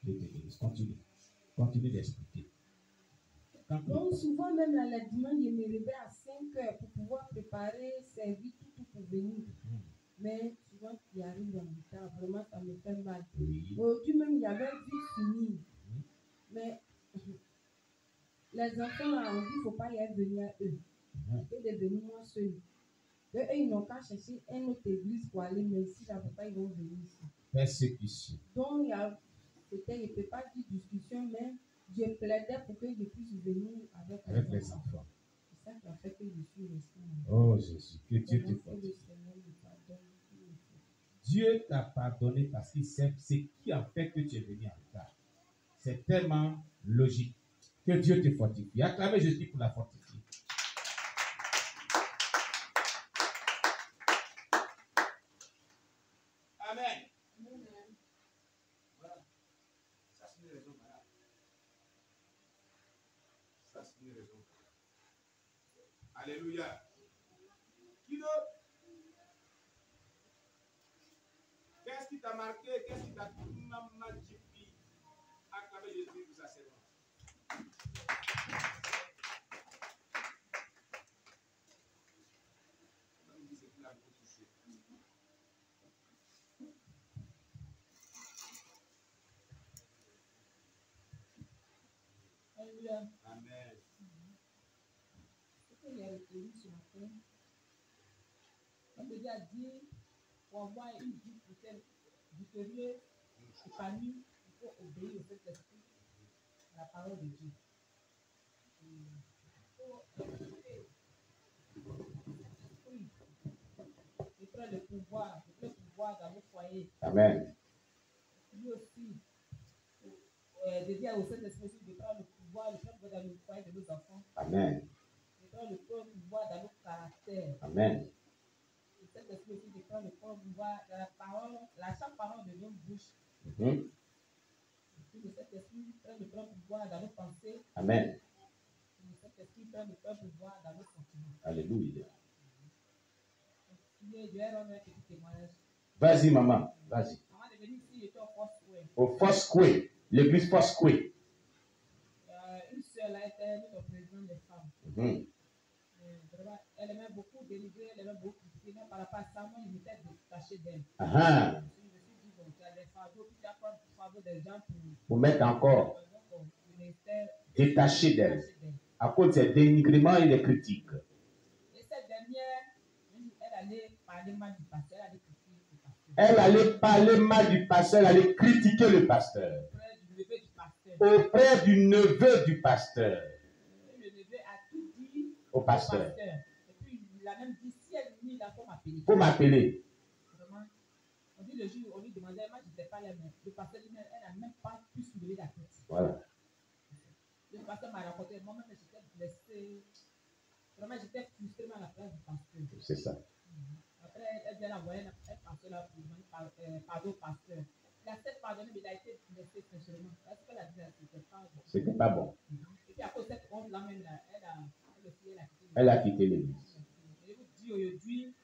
Dieu te bénisse. Continue. Continue d'expliquer. Donc, souvent, même là, le dimanche, je me réveille à 5 heures pour pouvoir préparer, servir tout pour venir. Mais souvent, il arrive en retard. Vraiment, ça me fait mal. Oui. Aujourd'hui même, il y avait vite fini. Mais les enfants, là, on dit qu'il ne faut pas y aller venir à eux. Et de venir moi seul. Eux, ils n'ont qu'à chercher une autre église pour aller, mais ici, là, pas, ils vont venir ici. Persécution. Donc, il y a, c'était, je ne peux pas dire discussion, mais je plaidais pour que je puisse venir avec les enfants. C'est ça qui a fait que je suis resté. Oh Jésus, que Dieu te fortifie. Dieu t'a pardonné parce qu'il sait ce qui a fait que tu es venu en retard. C'est tellement logique. Que Dieu te fortifie. Acclamez Jésus pour la fortifier. Amen. Voilà. Ça, c'est une raison valable. Ça, c'est une raison valable. Alléluia. Qui d'autre? Qu'est-ce qui t'a marqué? Qu'est-ce qui t'a dit? Acclamez Jésus pour sa servante. Alléluia. Amen. Ce qu'il y a retenu ce matin, on peut dire pour avoir une vie peut-être victorieuse, épanouie, il faut obéir au Saint-Esprit, à la parole de Dieu. Il faut écouter l'Esprit et prendre le pouvoir dans nos foyers. Amen. Lui aussi, de dire au Saint-Esprit de prendre le pouvoir dans le foyer de nos enfants. Amen. De prendre le pouvoir dans nos caractères. Amen. Le Saint-Esprit aussi de prendre le pouvoir dans la parole, la chaque parole de nos bouches. Mm-hmm. Le Saint-Esprit prend le pouvoir dans nos pensées. Amen. Le Saint-Esprit prend le pouvoir dans nos sentiments. Alléluia. Je vais rendre un petit témoignage. Vas-y, maman. Vas-y. Avant de venir ici, j'étais au Foursquare. Au Foursquare. L'église Foursquare. Une soeur là était notre présidente des femmes. Mm-hmm. Vraiment, elle aimait beaucoup délivrer, elle aimait beaucoup critiquer, mais par rapport à ça, moi, je m'étais détaché d'elle. Uh-huh. Je me suis dit, bon, tu as des fardeaux, puis tu as pas le fardeau des gens pour mettre encore donc, je m'étais détaché d'elle. À cause des dénigrements et des critiques. Et cette dernière, elle allait parler mal du pasteur, elle allait critiquer le pasteur. Elle allait parler mal du pasteur, elle allait critiquer le pasteur. Auprès du neveu du pasteur. Le neveu a tout dit au pasteur. Et puis il a même dit, si elle venait, il faut m'appeler. Faut m'appeler. Vraiment, on dit le jour, on lui demandait, moi je n'étais pas là, mais le pasteur dit, elle n'a même pas pu soulever la tête. Voilà. Le pasteur m'a raconté, moi-même j'étais blessé. Vraiment, j'étais frustré à la place du pasteur. C'est ça. Après, elle vient envoyer un pasteur là pour demander pardon au pasteur. Il a peut-être pardonné, mais il a été blessé sincèrement. Parce qu'elle a dit que c'était pas bon. Et puis à cause de cette honte là même, elle a quitté l'église. Je vous dis aujourd'hui,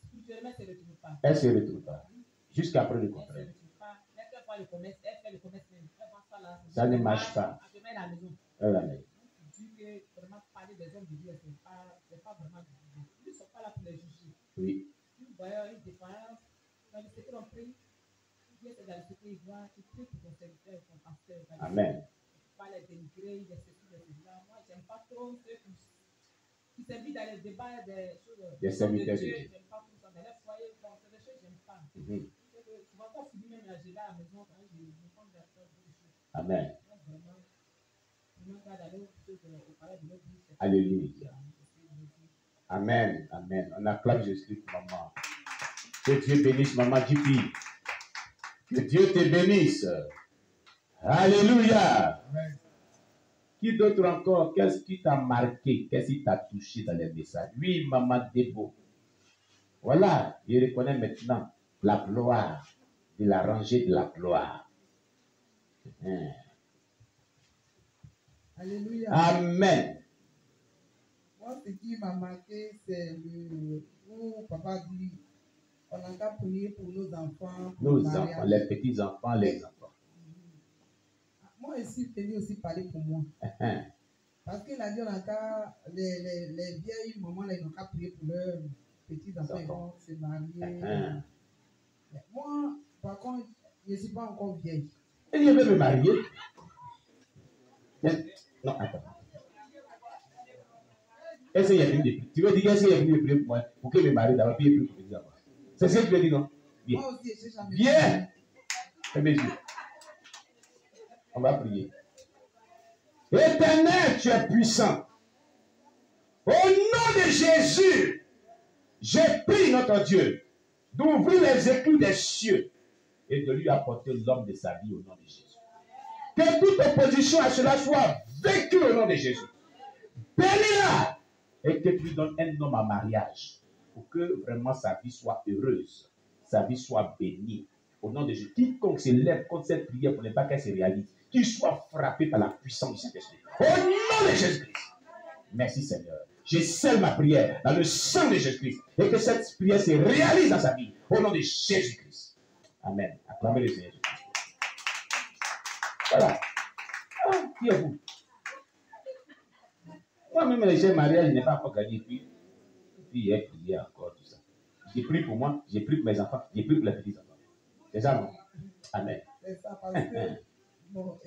spirituellement, elle ne se retrouve pas. Elle ne se retrouve pas. Jusqu'après le contraire. Elle ne se retrouve pas. Elle fait le commerce, elle fait le commerce même. Elle vend ça là. Ça ne marche pas. Elle met à la maison. Elle a mis. Je dis que vraiment parler des hommes de Dieu, ce n'est pas vraiment du tout. Ils ne sont pas là pour les juger. Oui. Si vous voyez une défaillance, dans le secret on prie, Dieu c'est dans le secret, il voit, tu pries pour ton serviteur, ton pasteur. Amen. Pas les dénigrer, les ceci, les cela. Moi, j'aime pas trop ceux qui s'invitent dans les débats des choses. Des serviteurs de Dieu. Dieu. J'aime pas tout ça. Dans les foyers, bon, c'est des choses que j'aime pas. Souvent, quand je dis même là, j'ai là à la maison, quand je me prends de la chose. Amen. Vraiment, d'aller au palais de l'Église. Alléluia. Amen. Amen. On acclame Jésus pour maman. Que Dieu bénisse maman Jipi. Que Dieu te bénisse. Alléluia. Amen. Qui d'autre encore? Qu'est-ce qui t'a marqué? Qu'est-ce qui t'a touché dans les messages? Oui, maman Debo. Voilà, je reconnais maintenant la gloire de la rangée de la gloire. Alléluia. Amen. Moi, ce qui m'a marqué, c'est où papa dit on a qu'à prier pour nos enfants. Nos enfants, les petits-enfants, les enfants. moi ici, je vais aussi parler pour moi. Parce que la dit, on a qu'à, les vieilles mamans, là, ils n'ont qu'à prier pour leurs petits-enfants, ils vont se marier. Mais moi, par contre, je ne suis pas encore vieille. Et je veux me marier. Non, attends. Est-ce qu'il y a venu de prier? Tu veux dire qu'est-ce qu'il y a venu de prier pour moi? Pour que je me marie d'abord, puis il prie pour mes enfants. C'est ce que tu veux dire, non? Bien. Moi aussi, je jamais. Bien. Fais mes yeux. On va prier. Éternel, tu es puissant. Au nom de Jésus, j'ai prie notre Dieu d'ouvrir les éclus des cieux et de lui apporter l'homme de sa vie au nom de Jésus. Que toute opposition à cela soit vécue au nom de Jésus. Bénis-la et que tu lui donnes un homme à mariage pour que vraiment sa vie soit heureuse, sa vie soit bénie. Au nom de Jésus, quiconque se lève contre cette prière pour ne pas qu'elle se réalise, qu'il soit frappé par la puissance du Saint-Esprit. Au nom de Jésus-Christ. Merci Seigneur. Je scelle ma prière dans le sang de Jésus-Christ et que cette prière se réalise dans sa vie. Au nom de Jésus-Christ. Amen. Acclamez le Seigneur Jésus-Christ. Voilà. Ah, qui êtes-vous? Moi-même, les jeunes mariés, je n'ai pas encore gagné. Puis il a prié encore tout ça. J'ai prié pour moi, j'ai prié pour mes enfants, j'ai prié pour les petits-enfants. C'est ça, non? Amen. C'est ça, parce que, bon,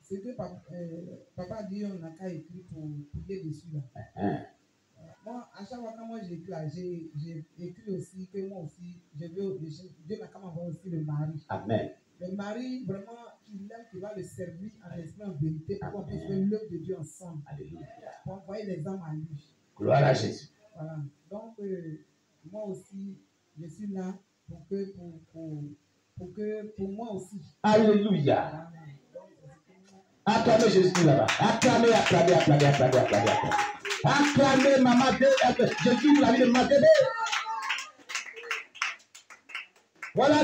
c'est que papa a dit on n'a qu'à écrire pour prier dessus là. Moi, à chaque fois que moi j'écris là, j'ai écrit aussi que moi aussi, Dieu n'a qu'à m'avoir aussi le mari. Amen. Le mari, vraiment, qu'il aime, qui va le servir en esprit, en vérité, pour qu'on puisse faire l'œuvre de Dieu ensemble. Alléluia. Pour envoyer les âmes à lui. Gloire à Jésus. Voilà. Donc, moi aussi, je suis là pour moi aussi. Alléluia. Acclamez Jésus là-bas. Acclamez, acclamez, acclamez, acclamez, acclamez, acclamez. Acclamez maman Jésus pour la vie de ma bébé. Voilà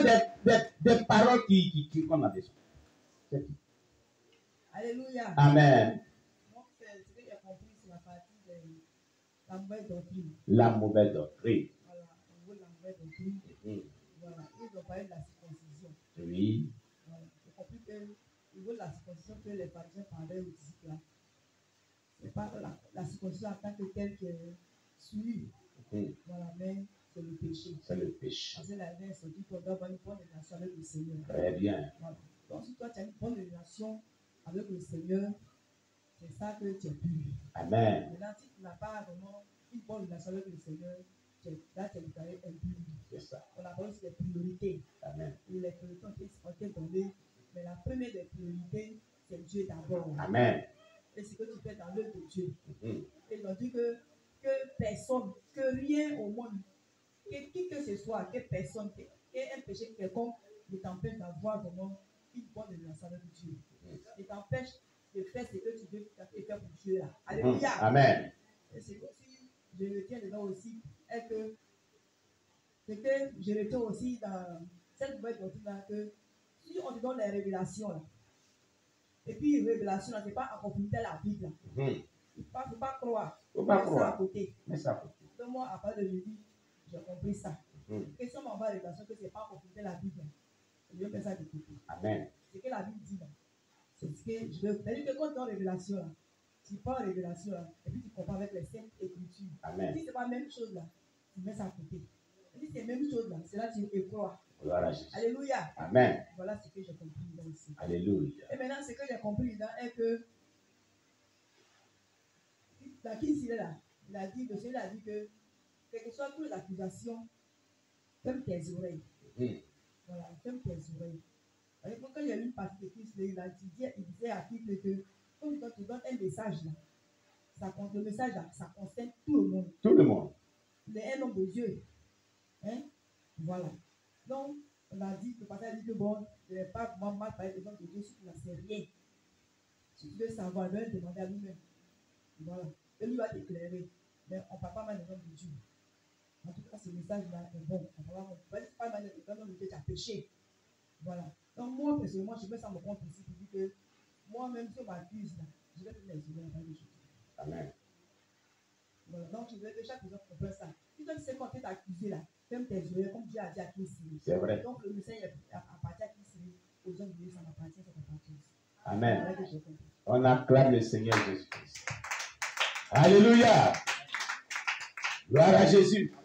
des paroles qui qu'on a besoin. Alléluia. Amen. Donc, c'est ce que j'ai compris sur la partie de la mauvaise doctrine. La mauvaise doctrine. Voilà, au niveau de la mauvaise doctrine. Voilà, ils ont parlé de la circoncision. Oui. Voilà, j'ai compris que au niveau de la circoncision que les pharisiens parlaient aux disciples, c'est pas la circoncision en tant que telle qui est suivie. Voilà, mais c'est le péché. C'est le péché. Parce que la Bible se dit qu'on doit avoir une bonne relation avec le Seigneur. Très bien. Voilà. Donc, si toi tu as une bonne relation avec le Seigneur, c'est ça que tu es pur. Amen. Maintenant, si tu n'as pas vraiment une bonne relation avec le Seigneur, là tu es déclaré impur. C'est ça. On a parlé aussi des priorités. Amen. Et les priorités ont été données, mais la première des priorités, c'est Dieu d'abord. Amen. Et ce que tu fais dans l'œuvre de Dieu. Et ils ont dit que personne, que rien au monde, qui que ce soit, que personne, qu'un péché quelconque ne t'empêche d'avoir vraiment une bonne relation avec Dieu. Ne t'empêche de faire ce que tu veux faire pour Dieu là. Alléluia. Amen. Et c'est aussi, je retiens dedans aussi, est que je retiens aussi dans cette nouvelle doctrine là que si on te donne les révélations là, et puis révélation là, c'est pas en conformité à la Bible là. Il ne faut pas croire. Il ne faut pas Mets ça croire. à côté. Mets ça à côté. Donc moi, à part de jeudi, j'ai compris ça. Et si on m'envoie révélation que ce n'est pas en conformité à la Bible, je vais mettre ça de côté. Amen. Ce que la Bible dit là, c'est ce que je veux. C'est-à-dire que quand tu as une révélation là, tu prends une révélation là, et puis tu compares avec les saintes écritures. Amen. Si ce n'est pas la même chose là, tu mets ça à côté. Et si c'est la même chose là, c'est là que tu y crois. Gloire à Jésus. Alléluia. Amen. Voilà ce que j'ai compris là ici. Alléluia. Et maintenant, ce que j'ai compris là est que dans qui il est là, il a dit, le Seigneur a dit que quelles que soient toutes les accusations, ferme tes oreilles. Voilà, ferme tes oreilles. Quand il y a eu une partie de Christ, il disait à Christ que quand tu donnes un message là, le message là, ça concerne tout le monde. Tout le monde. Il est un homme de Dieu. Hein? Voilà. Donc, on a dit, le pasteur a dit que bon, je n'ai pas vraiment mal parlé de l'homme de Dieu si tu n'en sais rien. Si tu veux savoir, il va demander à lui-même. Voilà. Et lui va t'éclairer. Mais on ne parle pas mal de l'homme de Dieu. En tout cas, ce message-là est bon. On ne parle pas mal de l'homme de Dieu qui a péché. Voilà. Donc, moi, personnellement, je mets ça mon compte ici pour dire que moi-même, si on m'accuse, je vais me les oreilles avant de Jésus. Amen. Voilà. Donc, je veux que chaque personne comprenne ça. Si toi, tu sais quand tu es accusé là, ferme tes oreilles comme Dieu a dit à Christ. C'est vrai. Donc, le message appartient à Christ. Aux hommes de Dieu, ça m'appartient, ça t'appartient. Amen. Voilà que j'ai compris. On acclame le Seigneur Jésus-Christ. Alléluia. Gloire à Jésus.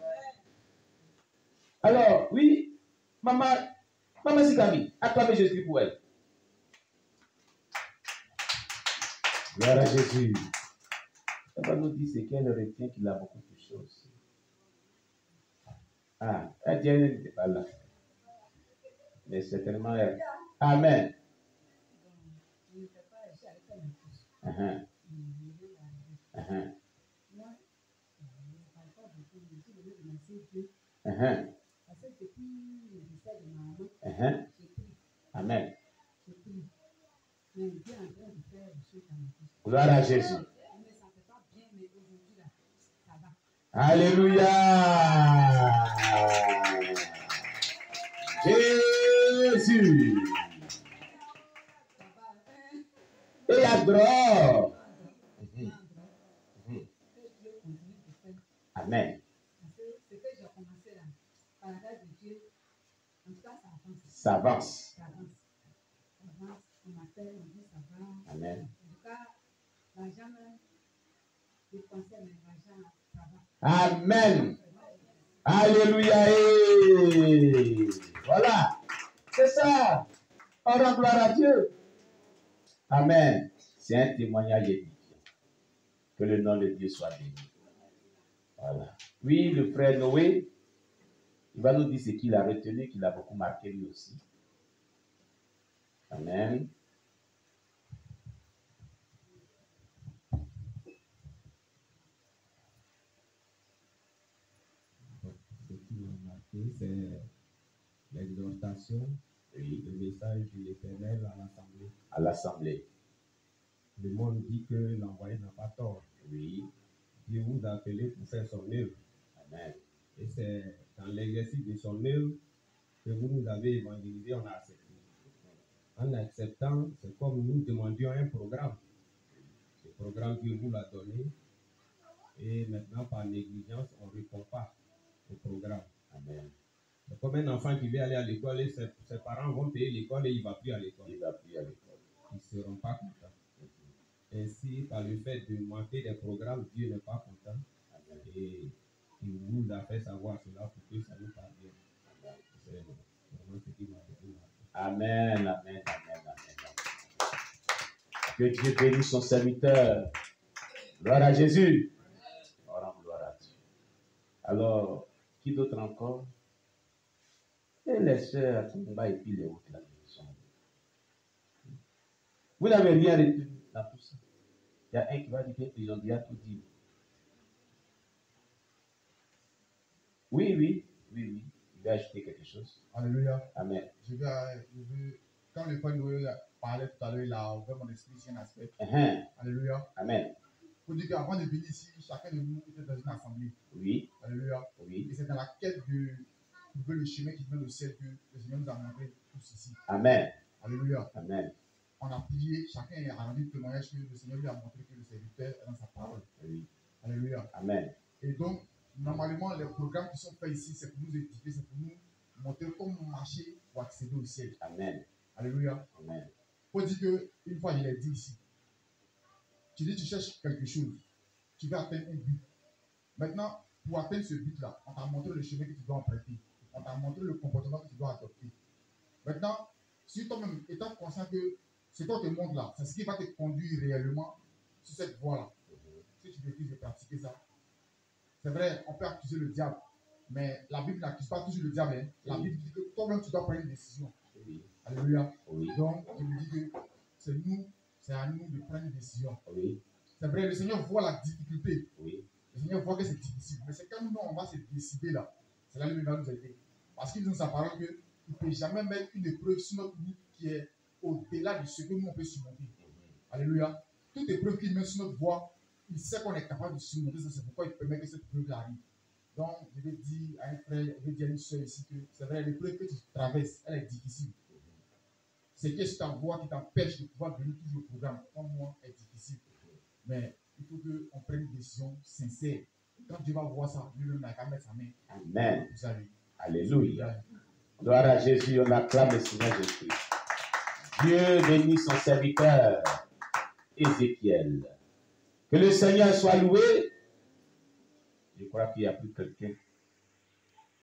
Alors, oui, maman Sikami, acclamez Jésus pour elle. Gloire à Jésus. Elle va nous dire ce qu'elle retient qu'il a beaucoup de choses. Ah, elle dit elle n'était pas là. Mais certainement elle. Amen. Je ne fais pas, je suis avec elle en plus. Uh-huh. Uh-huh. Moi, je ne parle pas beaucoup, je suis venue de ma CE2. Uh-huh. Parce que depuis le décès de ma maman, Uh-huh. j'ai pris. Amen. J'ai pris. Mais Dieu est en train de faire des choses dans ma vie. Gloire à Jésus. Je ne me sentais pas bien, mais aujourd'hui, là, ça va. Alléluia. Jésus. Ça va, hein? Et adore. Que Dieu continue de faire. Amen. Parce que ce que j'ai commencé là, par la grâce de Dieu, en tout cas, ça avance. Ça avance. Ça avance. Ça avance. On m'appelle, on dit ça va. Amen. En tout cas, l'argent, je pensais, mais l'argent, ça va. Amen. Alléluia. Et voilà. C'est ça. On rend gloire à Dieu. Amen. C'est un témoignage édifiant. Que le nom de Dieu soit béni. Voilà. Oui, le frère Noé, il va nous dire ce qu'il a retenu, qu'il a beaucoup marqué lui aussi. Amen. Ce qui m'a marqué, c'est l'exhortation et le message de l'Éternel à l'Assemblée. À l'Assemblée. Le monde dit que l'envoyé n'a pas tort. Oui. Dieu vous a appelé pour faire son œuvre. Amen. Et c'est dans l'exercice de son œuvre que vous nous avez évangélisé, on a accepté. En acceptant, c'est comme nous demandions un programme. Ce programme, Dieu vous l'a donné. Et maintenant, par négligence, on ne répond pas au programme. Amen. C'est comme un enfant qui veut aller à l'école et ses parents vont payer l'école et il ne va plus à l'école. Il va plus à l'école. Ils ne seront pas contents. Ainsi, par le fait de manquer des programmes, Dieu n'est pas content. Amen. Et il nous a fait savoir cela pour que ça nous parvienne. C'est vraiment ce qui m'a dit. Amen, amen, amen, amen. Que Dieu bénisse son serviteur. Gloire à Jésus. Gloire à Dieu. Alors, qui d'autre encore? Et les sœurs, Kumba et puis les autres là. Vous n'avez rien retenu dans tout ça. Il y a un qui va dire qu'ils ont déjà tout dit. Oui. Il va ajouter quelque chose. Alléluia. Amen. Je veux, quand le frère Noé parlait tout à l'heure, il a ouvert mon esprit sur un aspect. Uh-huh. Alléluia. Amen. Pour dire qu'avant de venir ici, chacun de nous était dans une assemblée. Oui. Alléluia. Oui. Et c'est dans la quête de trouver le chemin qui mène au ciel que le Seigneur nous a montré tous ici. Amen. Alléluia. Amen. On a prié, chacun a rendu témoignage que le Seigneur lui a montré que le serviteur est dans sa parole. Oui. Alléluia. Amen. Et donc, normalement, les programmes qui sont faits ici, c'est pour nous édifier, c'est pour nous montrer comment marcher pour accéder au ciel. Amen. Alléluia. Amen. Il faut dire qu'une fois, je l'ai dit ici, tu dis tu cherches quelque chose, tu veux atteindre un but. Maintenant, pour atteindre ce but-là, on t'a montré le chemin que tu dois emprunter. On t'a montré le comportement que tu dois adopter. Maintenant, si toi-même, étant conscient que ce qu'on te montre là, c'est ce qui va te conduire réellement sur cette voie-là, si tu décides de pratiquer ça, c'est vrai, on peut accuser le diable, mais la Bible n'accuse pas toujours le diable. Hein. La Bible dit que toi-même, tu dois prendre une décision. Oui. Alléluia. Oui. Donc, je me dis que c'est à nous de prendre une décision. Oui. C'est vrai, le Seigneur voit la difficulté. Oui. Le Seigneur voit que c'est difficile. Mais c'est quand nous, on va se décider là. C'est là que lui va nous aider. Parce qu'il dit dans sa parole qu'il ne peut jamais mettre une épreuve sur notre route qui est au-delà de ce que nous, on peut surmonter. Alléluia. Toute épreuve qu'il met sur notre voie, il sait qu'on est capable de surmonter ça. C'est pourquoi il permet que cette épreuve arrive. Donc, je vais dire à un frère, je vais dire à une soeur ici que c'est vrai, l'épreuve que tu traverses, elle est difficile. C'est qui est sur ta voie qui t'empêche de pouvoir venir toujours au programme, comme moi, est difficile. Mais il faut qu'on prenne une décision sincère. Quand Dieu va voir ça, lui-même n'a qu'à mettre sa main. Amen. Vous savez. Alléluia. Gloire à Jésus, on acclame le Seigneur Jésus. Dieu bénit son serviteur, Ézéchiel. Que le Seigneur soit loué. Je crois qu'il n'y a plus quelqu'un